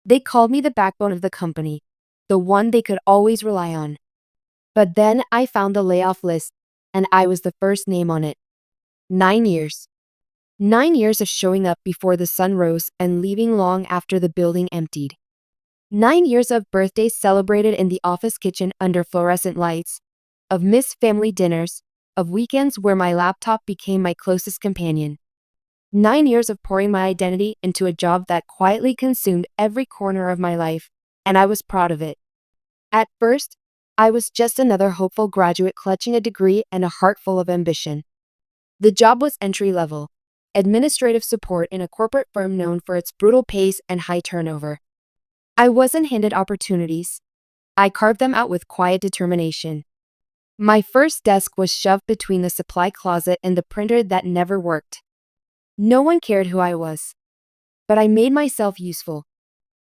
They called me the backbone of the company, the one they could always rely on. But then I found the layoff list, and I was the first name on it. 9 years. 9 years of showing up before the sun rose and leaving long after the building emptied. 9 years of birthdays celebrated in the office kitchen under fluorescent lights, of missed family dinners, of weekends where my laptop became my closest companion. 9 years of pouring my identity into a job that quietly consumed every corner of my life, and I was proud of it. At first, I was just another hopeful graduate clutching a degree and a heart full of ambition. The job was entry level, administrative support in a corporate firm known for its brutal pace and high turnover. I wasn't handed opportunities. I carved them out with quiet determination. My first desk was shoved between the supply closet and the printer that never worked. No one cared who I was, but I made myself useful.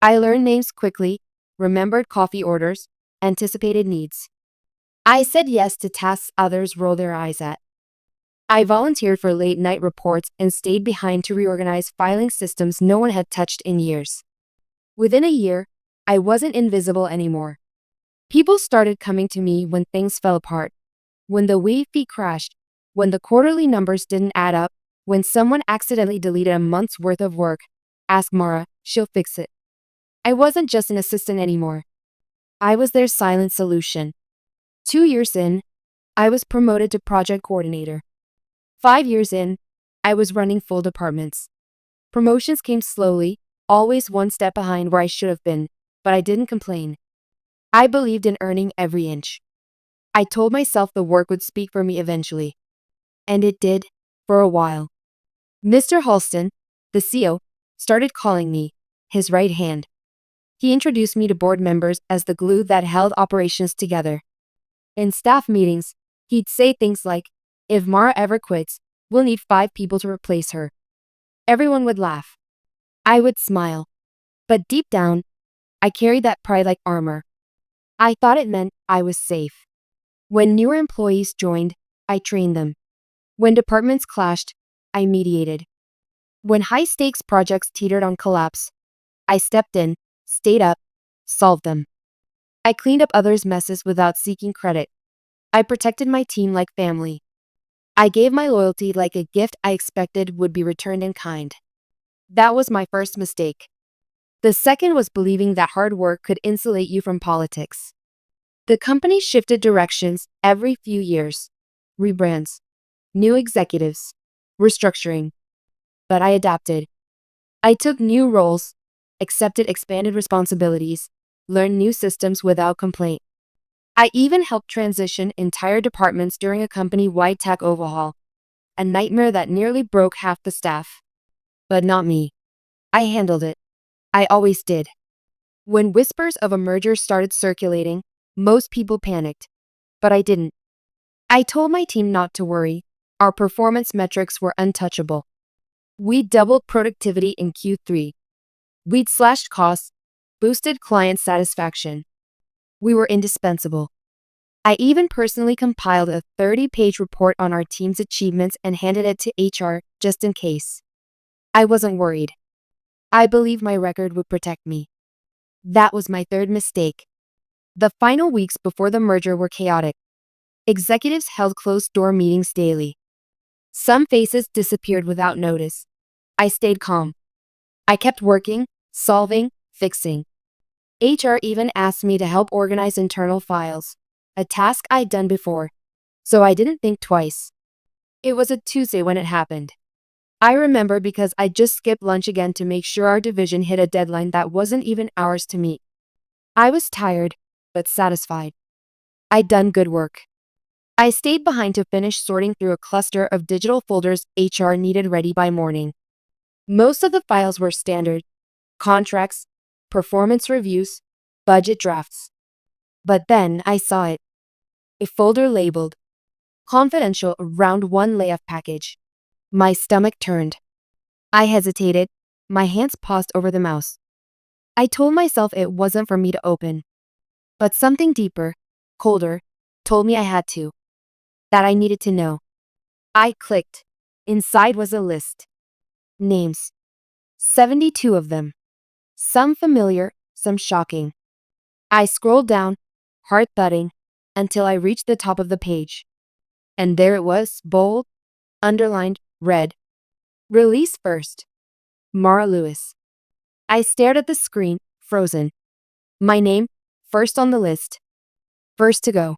I learned names quickly, remembered coffee orders, anticipated needs. I said yes to tasks others rolled their eyes at. I volunteered for late-night reports and stayed behind to reorganize filing systems no one had touched in years. Within a year, I wasn't invisible anymore. People started coming to me when things fell apart, when the wave fee crashed, when the quarterly numbers didn't add up, when someone accidentally deleted a month's worth of work. Ask Mara, she'll fix it. I wasn't just an assistant anymore. I was their silent solution. 2 years in, I was promoted to project coordinator. 5 years in, I was running full departments. Promotions came slowly, always one step behind where I should have been, but I didn't complain. I believed in earning every inch. I told myself the work would speak for me eventually. And it did, for a while. Mr. Halston, the CEO, started calling me his right hand. He introduced me to board members as the glue that held operations together. In staff meetings, he'd say things like, "If Mara ever quits, we'll need 5 people to replace her." Everyone would laugh. I would smile. But deep down, I carried that pride like armor. I thought it meant I was safe. When newer employees joined, I trained them. When departments clashed, I mediated. When high-stakes projects teetered on collapse, I stepped in, stayed up, solved them. I cleaned up others' messes without seeking credit. I protected my team like family. I gave my loyalty like a gift I expected would be returned in kind. That was my first mistake. The second was believing that hard work could insulate you from politics. The company shifted directions every few years. Rebrands, new executives, restructuring. But I adapted. I took new roles, accepted expanded responsibilities, learned new systems without complaint. I even helped transition entire departments during a company-wide tech overhaul, a nightmare that nearly broke half the staff. But not me. I handled it. I always did. When whispers of a merger started circulating, most people panicked. But I didn't. I told my team not to worry. Our performance metrics were untouchable. We doubled productivity in Q3. We'd slashed costs, boosted client satisfaction. We were indispensable. I even personally compiled a 30-page report on our team's achievements and handed it to HR just in case. I wasn't worried. I believed my record would protect me. That was my third mistake. The final weeks before the merger were chaotic. Executives held closed-door meetings daily. Some faces disappeared without notice. I stayed calm. I kept working, solving, fixing. HR even asked me to help organize internal files, a task I'd done before, so I didn't think twice. It was a Tuesday when it happened. I remember because I just skipped lunch again to make sure our division hit a deadline that wasn't even ours to meet. I was tired, but satisfied. I'd done good work. I stayed behind to finish sorting through a cluster of digital folders HR needed ready by morning. Most of the files were standard: contracts, performance reviews, budget drafts. But then I saw it. A folder labeled confidential round 1 layoff package. My stomach turned. I hesitated. My hands paused over the mouse. I told myself it wasn't for me to open. But something deeper, colder, told me I had to. That I needed to know. I clicked. Inside was a list. Names. 72 of them. Some familiar, some shocking. I scrolled down, heart thudding, until I reached the top of the page. And there it was, bold, underlined, red. Release first. Mara Lewis. I stared at the screen, frozen. My name, first on the list. First to go.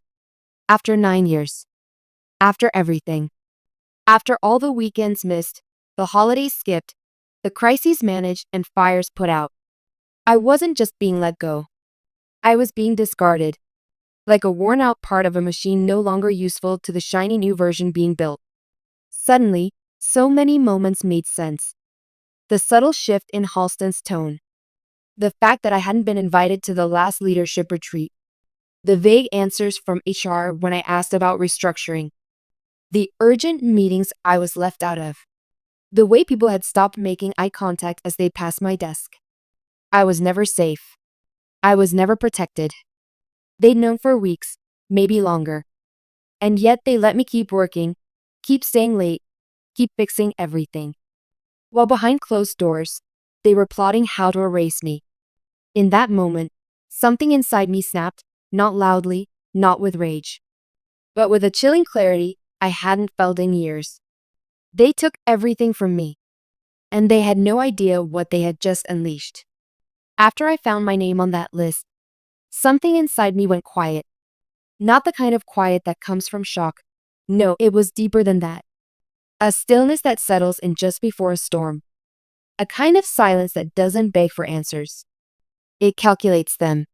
After 9 years. After everything. After all the weekends missed, the holidays skipped, the crises managed, and fires put out. I wasn't just being let go. I was being discarded. Like a worn-out part of a machine no longer useful to the shiny new version being built. Suddenly, so many moments made sense. The subtle shift in Halston's tone. The fact that I hadn't been invited to the last leadership retreat. The vague answers from HR when I asked about restructuring. The urgent meetings I was left out of. The way people had stopped making eye contact as they passed my desk. I was never safe. I was never protected. They'd known for weeks, maybe longer. And yet they let me keep working, keep staying late, keep fixing everything. While behind closed doors, they were plotting how to erase me. In that moment, something inside me snapped, not loudly, not with rage, but with a chilling clarity I hadn't felt in years. They took everything from me, and they had no idea what they had just unleashed. After I found my name on that list, something inside me went quiet. Not the kind of quiet that comes from shock. No, it was deeper than that. A stillness that settles in just before a storm. A kind of silence that doesn't beg for answers. It calculates them.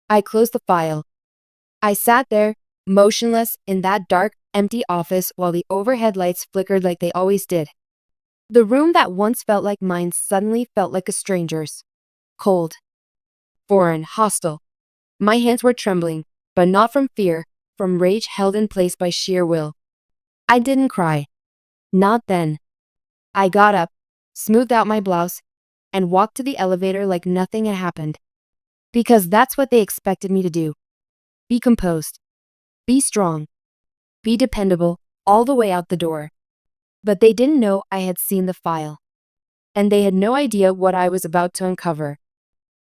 I closed the file. I sat there, motionless, in that dark, empty office while the overhead lights flickered like they always did. The room that once felt like mine suddenly felt like a stranger's. Cold. Foreign, hostile. My hands were trembling, but not from fear, from rage held in place by sheer will. I didn't cry. Not then. I got up, smoothed out my blouse, and walked to the elevator like nothing had happened. Because that's what they expected me to do. Be composed. Be strong. Be dependable, all the way out the door. But they didn't know I had seen the file. And they had no idea what I was about to uncover.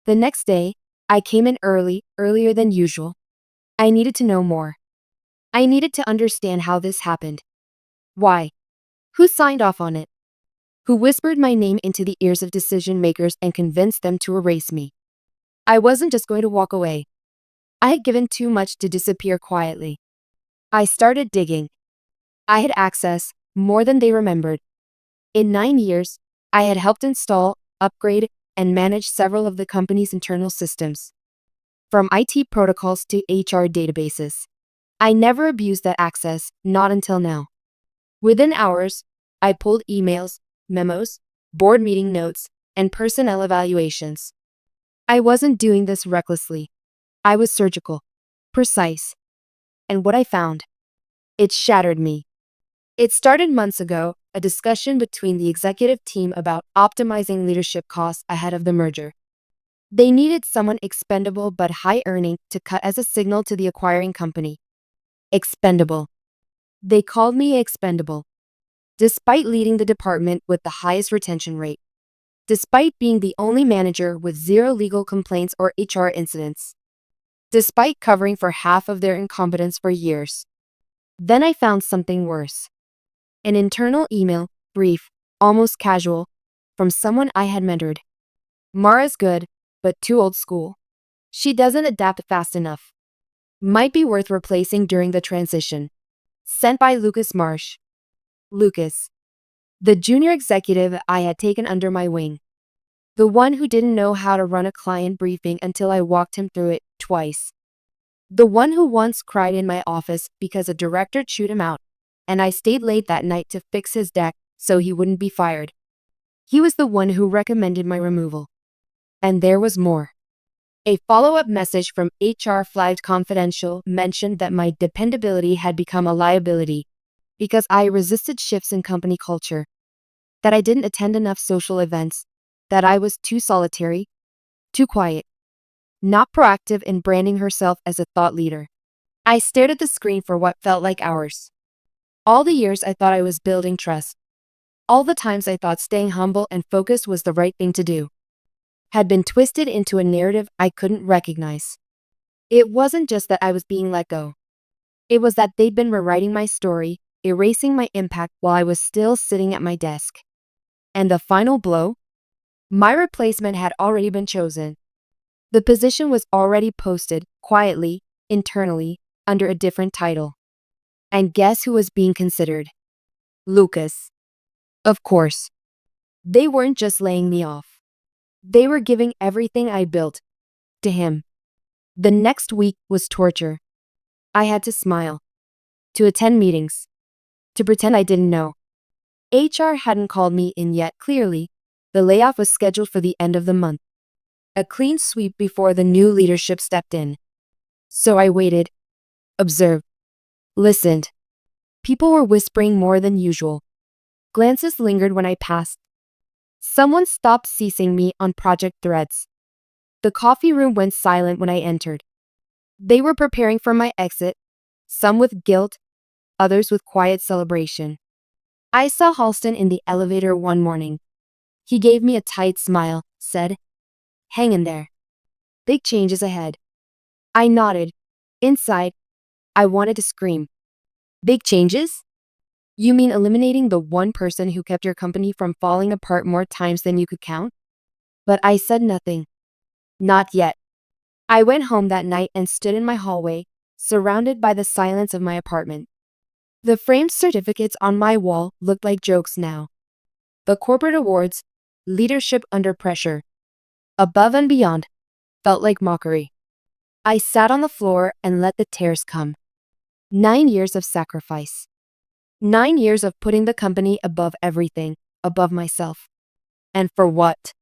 The next day, I came in early, earlier than usual. I needed to know more. I needed to understand how this happened. Why? Who signed off on it? Who whispered my name into the ears of decision makers and convinced them to erase me? I wasn't just going to walk away. I had given too much to disappear quietly. I started digging. I had access, more than they remembered. In 9 years, I had helped install, upgrade, and manage several of the company's internal systems. From IT protocols to HR databases. I never abused that access, not until now. Within hours, I pulled emails, memos, board meeting notes, and personnel evaluations. I wasn't doing this recklessly. I was surgical, precise. And what I found, it shattered me. It started months ago, a discussion between the executive team about optimizing leadership costs ahead of the merger. They needed someone expendable but high-earning to cut as a signal to the acquiring company. Expendable. They called me expendable. Despite leading the department with the highest retention rate. Despite being the only manager with 0 legal complaints or HR incidents. Despite covering for half of their incompetence for years. Then I found something worse. An internal email, brief, almost casual, from someone I had mentored. Mara's good, but too old school. She doesn't adapt fast enough. Might be worth replacing during the transition. Sent by Lucas Marsh. Lucas. The junior executive I had taken under my wing. The one who didn't know how to run a client briefing until I walked him through it twice. The one who once cried in my office because a director chewed him out, and I stayed late that night to fix his deck so he wouldn't be fired. He was the one who recommended my removal. And there was more. A follow-up message from HR flagged confidential mentioned that my dependability had become a liability because I resisted shifts in company culture, that I didn't attend enough social events, that I was too solitary, too quiet, not proactive in branding herself as a thought leader. I stared at the screen for what felt like hours. All the years I thought I was building trust. All the times I thought staying humble and focused was the right thing to do. had been twisted into a narrative I couldn't recognize. It wasn't just that I was being let go. It was that they'd been rewriting my story, erasing my impact while I was still sitting at my desk. And the final blow? My replacement had already been chosen. The position was already posted, quietly, internally, under a different title. And guess who was being considered? Lucas. Of course. They weren't just laying me off. They were giving everything I built to him. The next week was torture. I had to smile, to attend meetings, to pretend I didn't know. HR hadn't called me in yet, clearly. The layoff was scheduled for the end of the month. A clean sweep before the new leadership stepped in. So I waited, observed, listened. People were whispering more than usual. Glances lingered when I passed. Someone stopped ceasing me on project threads. The coffee room went silent when I entered. They were preparing for my exit, some with guilt, others with quiet celebration. I saw Halston in the elevator one morning. He gave me a tight smile, said, "Hang in there. Big changes ahead." I nodded. Inside, I wanted to scream. Big changes? You mean eliminating the one person who kept your company from falling apart more times than you could count? But I said nothing. Not yet. I went home that night and stood in my hallway, surrounded by the silence of my apartment. The framed certificates on my wall looked like jokes now. The corporate awards, leadership under pressure, above and beyond, felt like mockery. I sat on the floor and let the tears come. 9 years of sacrifice. 9 years of putting the company above everything, above myself. And for what?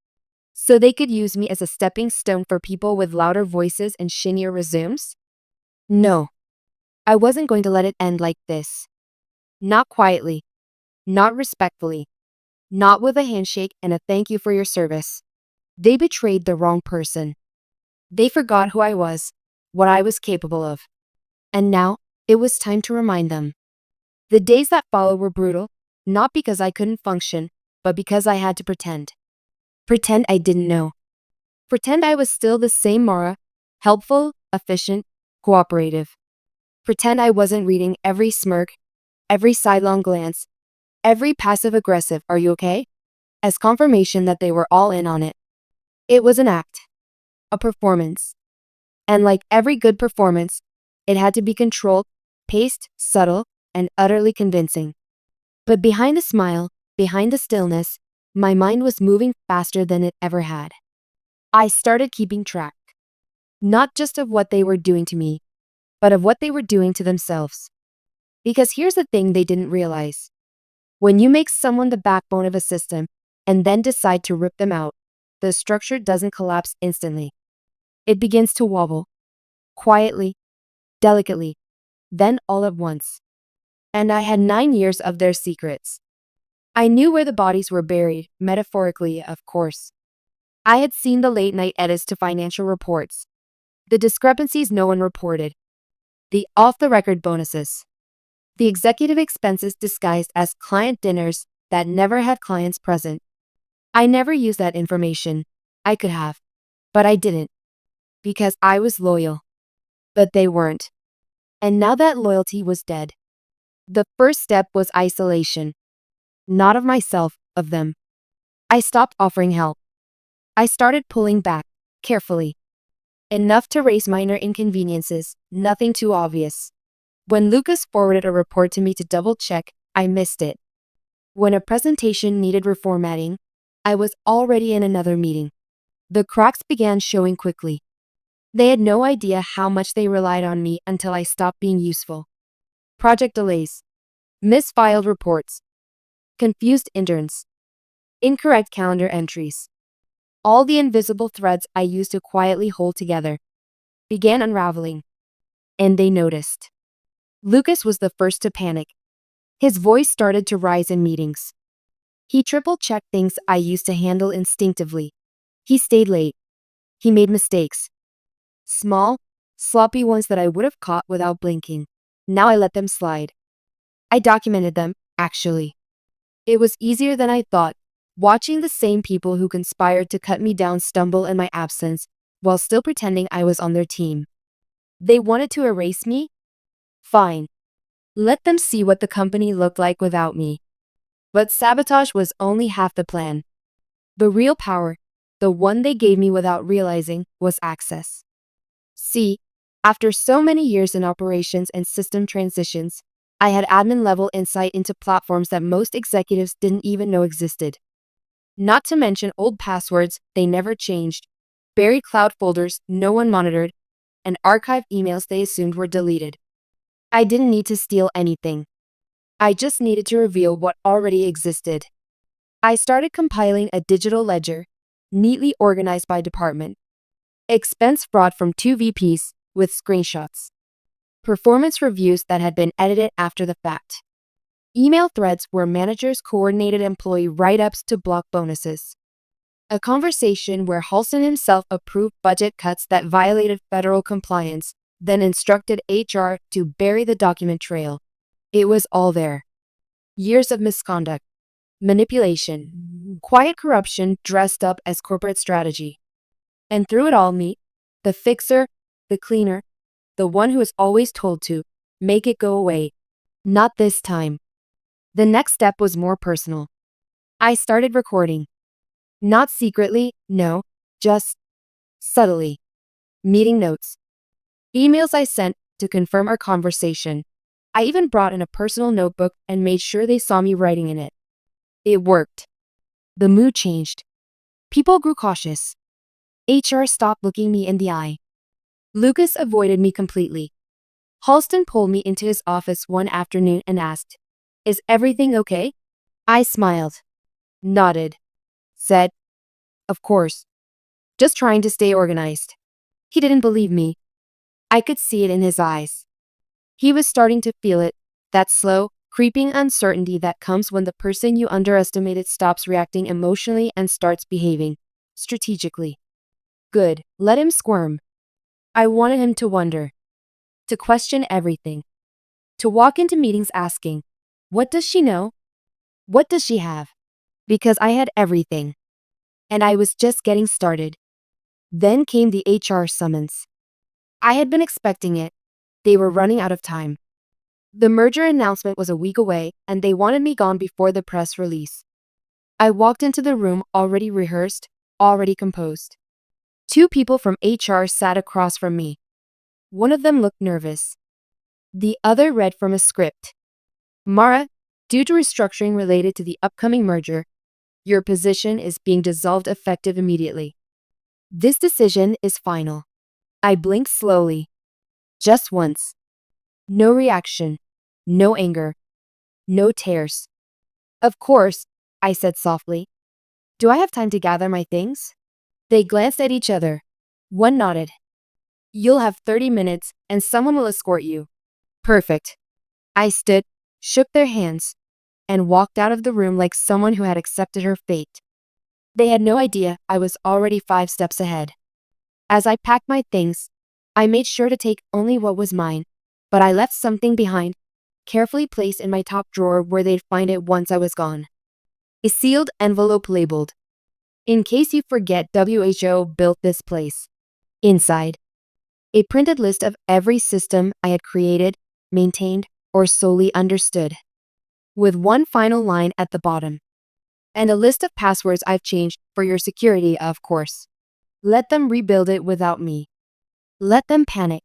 So they could use me as a stepping stone for people with louder voices and shinier resumes? No. I wasn't going to let it end like this. Not quietly. Not respectfully. Not with a handshake and a thank you for your service. They betrayed the wrong person. They forgot who I was, what I was capable of. And now, it was time to remind them. The days that followed were brutal, not because I couldn't function, but because I had to pretend. Pretend I didn't know. Pretend I was still the same Mara, helpful, efficient, cooperative. Pretend I wasn't reading every smirk, every sidelong glance, every passive-aggressive "are you okay?" as confirmation that they were all in on it. It was an act. A performance. And like every good performance, it had to be controlled, paced, subtle, and utterly convincing. But behind the smile, behind the stillness, my mind was moving faster than it ever had. I started keeping track. Not just of what they were doing to me, but of what they were doing to themselves. Because here's the thing they didn't realize. When you make someone the backbone of a system and then decide to rip them out, the structure doesn't collapse instantly. It begins to wobble. Quietly, delicately, then all at once. And I had 9 years of their secrets. I knew where the bodies were buried, metaphorically, of course. I had seen the late-night edits to financial reports, the discrepancies no one reported, the off-the-record bonuses, the executive expenses disguised as client dinners that never had clients present. I never used that information. I could have, but I didn't, because I was loyal. But they weren't. And now that loyalty was dead, the first step was isolation. Not of myself, of them. I stopped offering help. I started pulling back, carefully. Enough to raise minor inconveniences, nothing too obvious. When Lucas forwarded a report to me to double-check, I missed it. When a presentation needed reformatting, I was already in another meeting. The cracks began showing quickly. They had no idea how much they relied on me until I stopped being useful. Project delays. Misfiled reports. Confused interns. Incorrect calendar entries. All the invisible threads I used to quietly hold together began unraveling. And they noticed. Lucas was the first to panic. His voice started to rise in meetings. He triple-checked things I used to handle instinctively. He stayed late. He made mistakes. Small, sloppy ones that I would have caught without blinking. Now I let them slide. I documented them, actually. It was easier than I thought, watching the same people who conspired to cut me down stumble in my absence while still pretending I was on their team. They wanted to erase me? Fine. Let them see what the company looked like without me. But sabotage was only half the plan. The real power, the one they gave me without realizing, was access. See, after so many years in operations and system transitions, I had admin-level insight into platforms that most executives didn't even know existed. Not to mention old passwords they never changed, buried cloud folders no one monitored, and archived emails they assumed were deleted. I didn't need to steal anything. I just needed to reveal what already existed. I started compiling a digital ledger, neatly organized by department. Expense fraud from 2 VPs with screenshots. Performance reviews that had been edited after the fact. Email threads where managers coordinated employee write-ups to block bonuses. A conversation where Halston himself approved budget cuts that violated federal compliance, then instructed HR to bury the document trail. It was all there. Years of misconduct, manipulation, quiet corruption dressed up as corporate strategy. And through it all, me, the fixer, the cleaner, the one who is always told to make it go away. Not this time. The next step was more personal. I started recording. Not secretly, no, just subtly. Meeting notes. Emails I sent to confirm our conversation. I even brought in a personal notebook and made sure they saw me writing in it. It worked. The mood changed. People grew cautious. HR stopped looking me in the eye. Lucas avoided me completely. Halston pulled me into his office one afternoon and asked, "Is everything okay?" I smiled, nodded, said, "Of course. Just trying to stay organized." He didn't believe me. I could see it in his eyes. He was starting to feel it, that slow, creeping uncertainty that comes when the person you underestimated stops reacting emotionally and starts behaving strategically. Good, let him squirm. I wanted him to wonder, to question everything, to walk into meetings asking, "What does she know? What does she have?" Because I had everything. And I was just getting started. Then came the HR summons. I had been expecting it. They were running out of time. The merger announcement was a week away, and they wanted me gone before the press release. I walked into the room already rehearsed, already composed. 2 people from HR sat across from me. One of them looked nervous. The other read from a script. "Mara, due to restructuring related to the upcoming merger, your position is being dissolved effective immediately. This decision is final." I blinked slowly. Just once. No reaction. No anger. No tears. "Of course," I said softly. "Do I have time to gather my things?" They glanced at each other. One nodded. "You'll have 30 minutes, and someone will escort you." Perfect. I stood, shook their hands, and walked out of the room like someone who had accepted her fate. They had no idea I was already 5 steps ahead. As I packed my things, I made sure to take only what was mine, but I left something behind, carefully placed in my top drawer where they'd find it once I was gone. A sealed envelope labeled, "In case you forget WHO built this place." Inside, a printed list of every system I had created, maintained, or solely understood, with one final line at the bottom. "And a list of passwords I've changed for your security, of course. Let them rebuild it without me. Let them panic."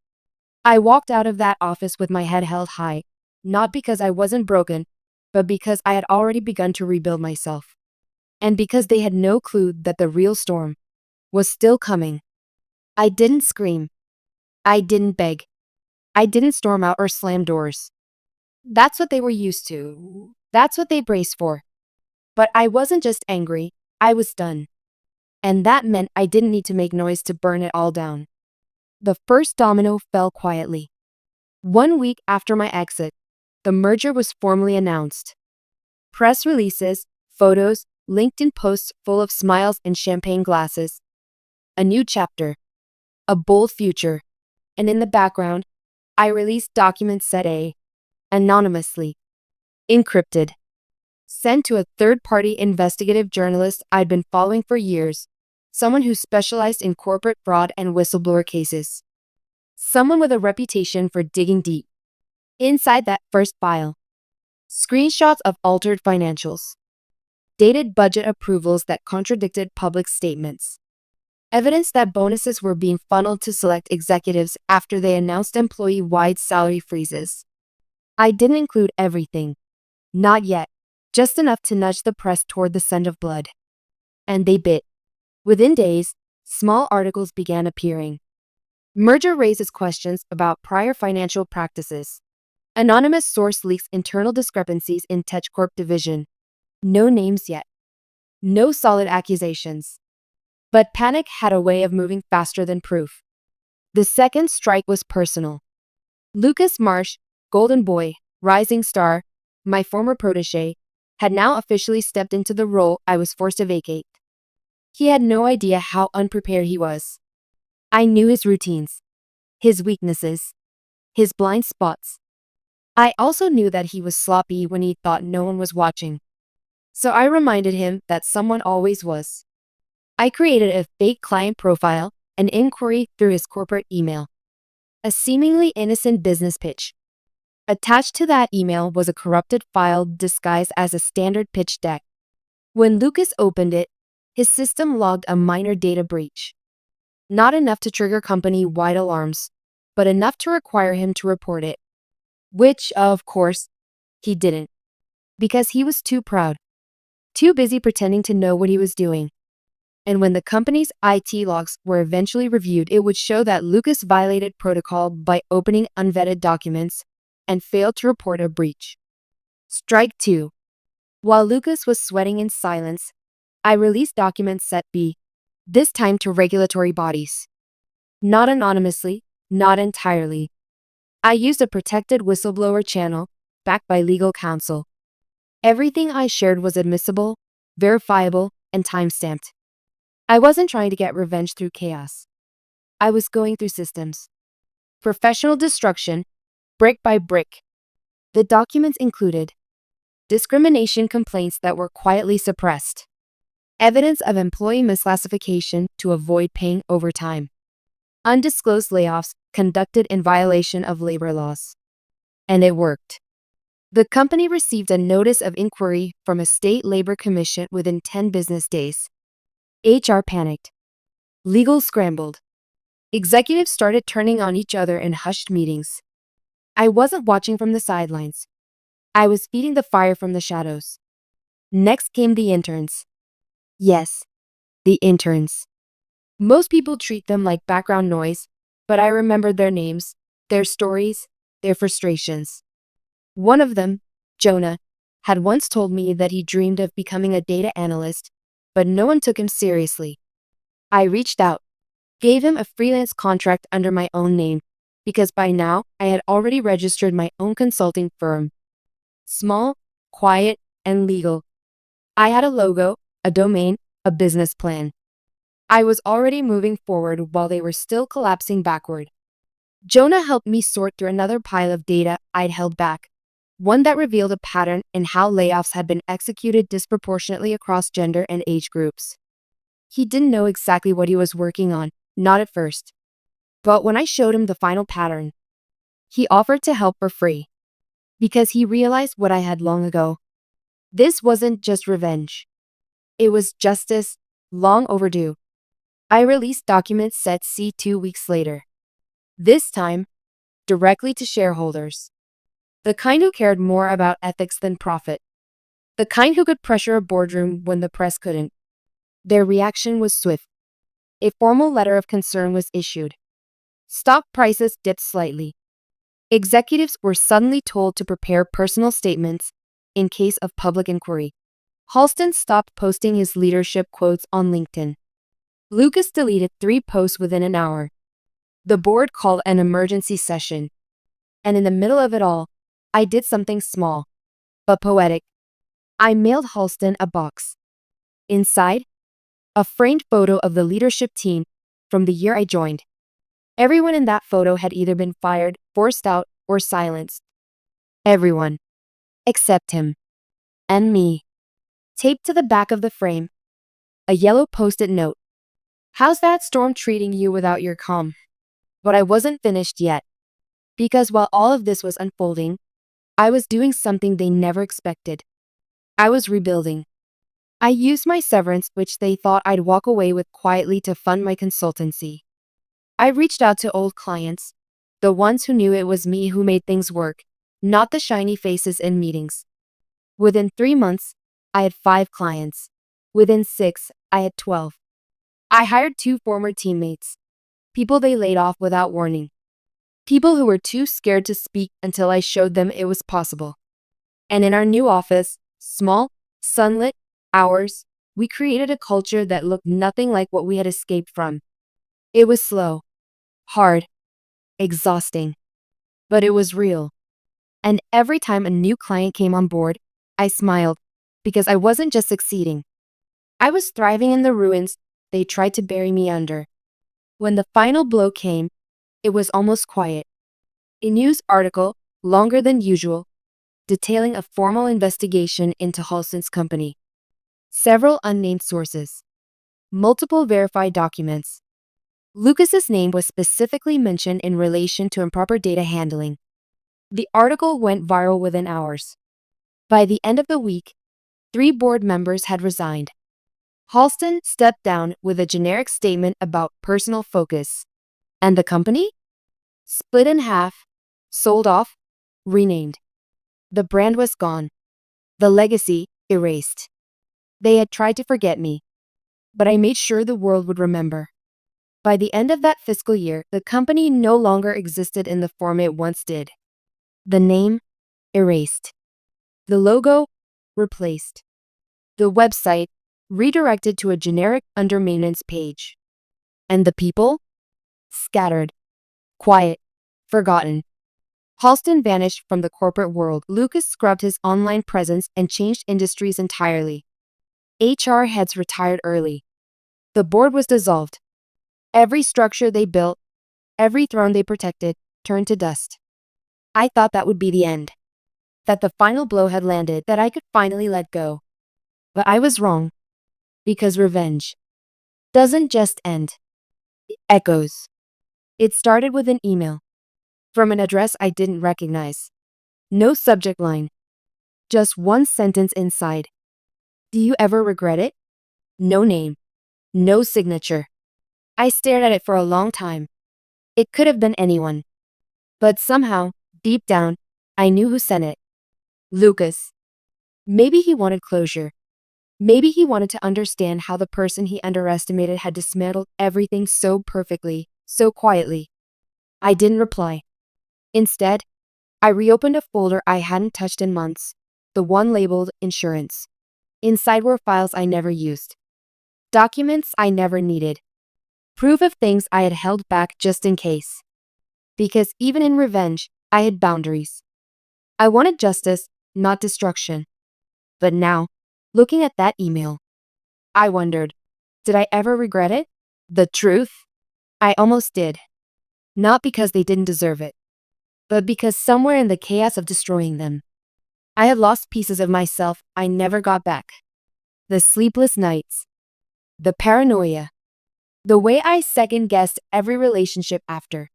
I walked out of that office with my head held high, not because I wasn't broken, but because I had already begun to rebuild myself. And because they had no clue that the real storm was still coming. I didn't scream. I didn't beg. I didn't storm out or slam doors. That's what they were used to. That's what they braced for. But I wasn't just angry, I was done. And that meant I didn't need to make noise to burn it all down. The first domino fell quietly. 1 week after my exit, the merger was formally announced. Press releases, photos, LinkedIn posts full of smiles and champagne glasses. A new chapter. A bold future. And in the background, I released documents set anonymously, encrypted. sent to a third-party investigative journalist I'd been following for years, someone who specialized in corporate fraud and whistleblower cases. Someone with a reputation for digging deep. Inside that first file, screenshots of altered financials, dated budget approvals that contradicted public statements, evidence that bonuses were being funneled to select executives after they announced employee-wide salary freezes. I didn't include everything. Not yet. Just enough to nudge the press toward the scent of blood. And they bit. Within days, small articles began appearing. Merger raises questions about prior financial practices. Anonymous source leaks internal discrepancies in TechCorp division. No names yet. No solid accusations. But panic had a way of moving faster than proof. The second strike was personal. Lucas Marsh, golden boy, rising star, my former protege, had now officially stepped into the role I was forced to vacate. He had no idea how unprepared he was. I knew his routines, his weaknesses, his blind spots. I also knew that he was sloppy when he thought no one was watching. So I reminded him that someone always was. I created a fake client profile, an inquiry through his corporate email. A seemingly innocent business pitch. Attached to that email was a corrupted file disguised as a standard pitch deck. When Lucas opened it, his system logged a minor data breach. Not enough to trigger company-wide alarms, but enough to require him to report it. Which, of course, he didn't. Because he was too proud. Too busy pretending to know what he was doing. And when the company's IT logs were eventually reviewed, it would show that Lucas violated protocol by opening unvetted documents and failed to report a breach. Strike 2. While Lucas was sweating in silence, I released documents set B, this time to regulatory bodies. Not anonymously, not entirely. I used a protected whistleblower channel, backed by legal counsel. Everything I shared was admissible, verifiable, and time-stamped. I wasn't trying to get revenge through chaos. I was going through systems. Professional destruction, brick by brick. The documents included discrimination complaints that were quietly suppressed, evidence of employee misclassification to avoid paying overtime, undisclosed layoffs conducted in violation of labor laws. And it worked. The company received a notice of inquiry from a state labor commission within 10 business days. HR panicked. Legal scrambled. Executives started turning on each other in hushed meetings. I wasn't watching from the sidelines. I was feeding the fire from the shadows. Next came the interns. Yes, the interns. Most people treat them like background noise, but I remembered their names, their stories, their frustrations. One of them, Jonah, had once told me that he dreamed of becoming a data analyst, but no one took him seriously. I reached out, gave him a freelance contract under my own name, because by now I had already registered my own consulting firm. Small, quiet, and legal. I had a logo, a domain, a business plan. I was already moving forward while they were still collapsing backward. Jonah helped me sort through another pile of data I'd held back, one that revealed a pattern in how layoffs had been executed disproportionately across gender and age groups. He didn't know exactly what he was working on, not at first. But when I showed him the final pattern, he offered to help for free. Because he realized what I had long ago. This wasn't just revenge. It was justice, long overdue. I released documents set C 2 weeks later. This time, directly to shareholders. The kind who cared more about ethics than profit. The kind who could pressure a boardroom when the press couldn't. Their reaction was swift. A formal letter of concern was issued. Stock prices dipped slightly. Executives were suddenly told to prepare personal statements in case of public inquiry. Halston stopped posting his leadership quotes on LinkedIn. Lucas deleted 3 posts within an hour. The board called an emergency session. And in the middle of it all, I did something small, but poetic. I mailed Halston a box. Inside, a framed photo of the leadership team from the year I joined. Everyone in that photo had either been fired, forced out, or silenced. Everyone. Except him. And me. Taped to the back of the frame, a yellow post-it note. How's that storm treating you without your calm? But I wasn't finished yet. Because while all of this was unfolding, I was doing something they never expected. I was rebuilding. I used my severance, which they thought I'd walk away with quietly, to fund my consultancy. I reached out to old clients, the ones who knew it was me who made things work, not the shiny faces in meetings. Within 3 months, I had 5 clients. Within 6, I had 12. I hired 2 former teammates, people they laid off without warning. People who were too scared to speak until I showed them it was possible. And in our new office, small, sunlit, ours, we created a culture that looked nothing like what we had escaped from. It was slow, hard, exhausting, but it was real. And every time a new client came on board, I smiled, because I wasn't just succeeding. I was thriving in the ruins they tried to bury me under. When the final blow came, it was almost quiet. A news article, longer than usual, detailing a formal investigation into Halston's company. Several unnamed sources. Multiple verified documents. Lucas's name was specifically mentioned in relation to improper data handling. The article went viral within hours. By the end of the week, 3 board members had resigned. Halston stepped down with a generic statement about personal focus. And the company? Split in half, sold off, renamed. The brand was gone. The legacy erased. They had tried to forget me, but I made sure the world would remember. By the end of that fiscal year, the company no longer existed in the form it once did. The name erased. The logo replaced. The website redirected to a generic under-maintenance page. And the people? Scattered. Quiet. Forgotten. Halston vanished from the corporate world. Lucas scrubbed his online presence and changed industries entirely. HR heads retired early. The board was dissolved. Every structure they built, every throne they protected, turned to dust. I thought that would be the end. That the final blow had landed, that I could finally let go. But I was wrong. Because revenge doesn't just end. It echoes. It started with an email. From an address I didn't recognize. No subject line. Just one sentence inside. Do you ever regret it? No name. No signature. I stared at it for a long time. It could have been anyone. But somehow, deep down, I knew who sent it. Lucas. Maybe he wanted closure. Maybe he wanted to understand how the person he underestimated had dismantled everything so perfectly, so quietly. I didn't reply. Instead, I reopened a folder I hadn't touched in months, the one labeled insurance. Inside were files I never used. Documents I never needed. Proof of things I had held back just in case. Because even in revenge, I had boundaries. I wanted justice, not destruction. But now, looking at that email, I wondered, did I ever regret it? The truth? I almost did. Not because they didn't deserve it, but because somewhere in the chaos of destroying them, I had lost pieces of myself I never got back. The sleepless nights. The paranoia. The way I second-guessed every relationship after.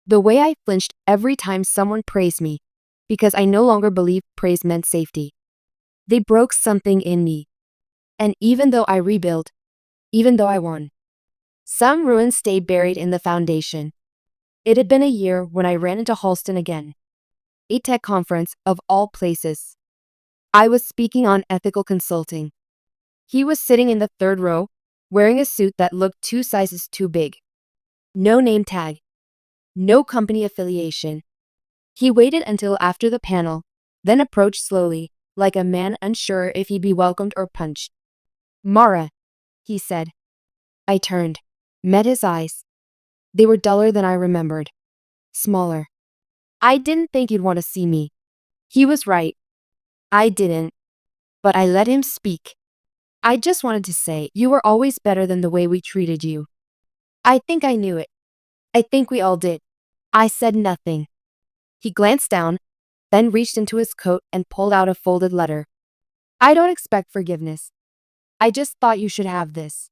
The way I flinched every time someone praised me, because I no longer believed praise meant safety. They broke something in me. And even though I rebuilt, even though I won, some ruins stayed buried in the foundation. It had been a year when I ran into Halston again. A tech conference of all places. I was speaking on ethical consulting. He was sitting in the 3rd row, wearing a suit that looked 2 sizes too big. No name tag. No company affiliation. He waited until after the panel, then approached slowly, like a man unsure if he'd be welcomed or punched. Mara, he said. I turned, met his eyes. They were duller than I remembered. Smaller. I didn't think you'd want to see me. He was right. I didn't. But I let him speak. I just wanted to say, you were always better than the way we treated you. I think I knew it. I think we all did. I said nothing. He glanced down, then reached into his coat and pulled out a folded letter. I don't expect forgiveness. I just thought you should have this.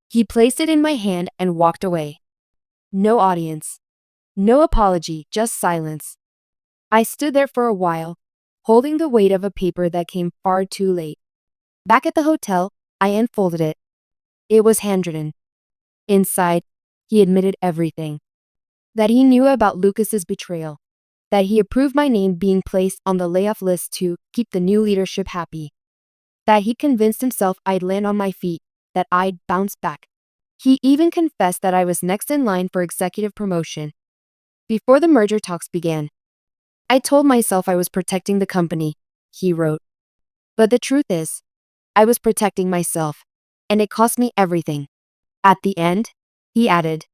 He placed it in my hand and walked away. No audience. No apology, just silence. I stood there for a while, holding the weight of a paper that came far too late. Back at the hotel, I unfolded it. It was handwritten. Inside, he admitted everything. That he knew about Lucas's betrayal. That he approved my name being placed on the layoff list to keep the new leadership happy. That he convinced himself I'd land on my feet, that I'd bounce back. He even confessed that I was next in line for executive promotion. Before the merger talks began, I told myself I was protecting the company, he wrote. But the truth is, I was protecting myself, and it cost me everything. At the end, he added,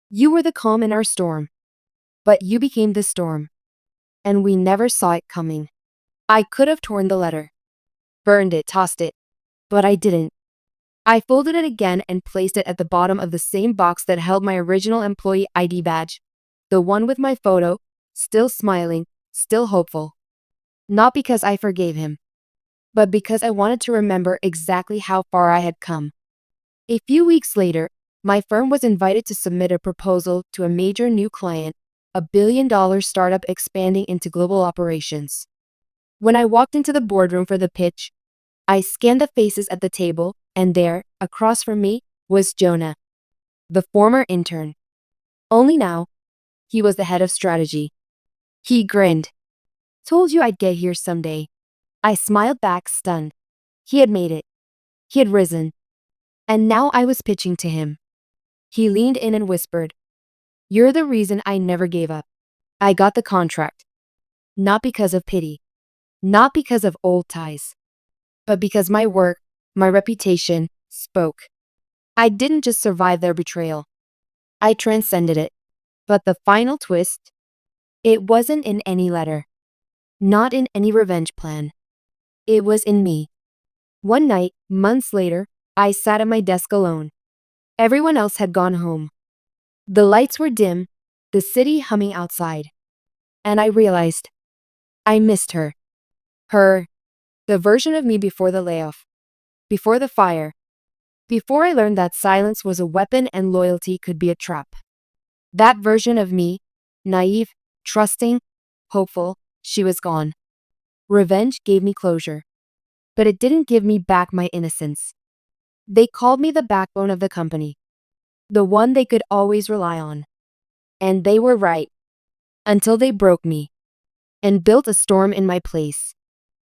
you were the calm in our storm, but you became the storm, and we never saw it coming. I could have torn the letter, burned it, tossed it, but I didn't. I folded it again and placed it at the bottom of the same box that held my original employee ID badge, the one with my photo, still smiling, still hopeful. Not because I forgave him, but because I wanted to remember exactly how far I had come. A few weeks later, my firm was invited to submit a proposal to a major new client, a billion-dollar startup expanding into global operations. When I walked into the boardroom for the pitch, I scanned the faces at the table, and there, across from me, was Jonah, the former intern. Only now, he was the head of strategy. He grinned. Told you I'd get here someday. I smiled back, stunned. He had made it. He had risen. And now I was pitching to him. He leaned in and whispered, you're the reason I never gave up. I got the contract. Not because of pity. Not because of old ties. But because my work, my reputation, spoke. I didn't just survive their betrayal. I transcended it. But the final twist? It wasn't in any letter. Not in any revenge plan. It was in me. One night, months later, I sat at my desk alone. Everyone else had gone home. The lights were dim, the city humming outside. And I realized, I missed her. Her, the version of me before the layoff, before the fire, before I learned that silence was a weapon and loyalty could be a trap. That version of me, naive, trusting, hopeful, she was gone. Revenge gave me closure, but it didn't give me back my innocence. They called me the backbone of the company, the one they could always rely on. And they were right, until they broke me and built a storm in my place.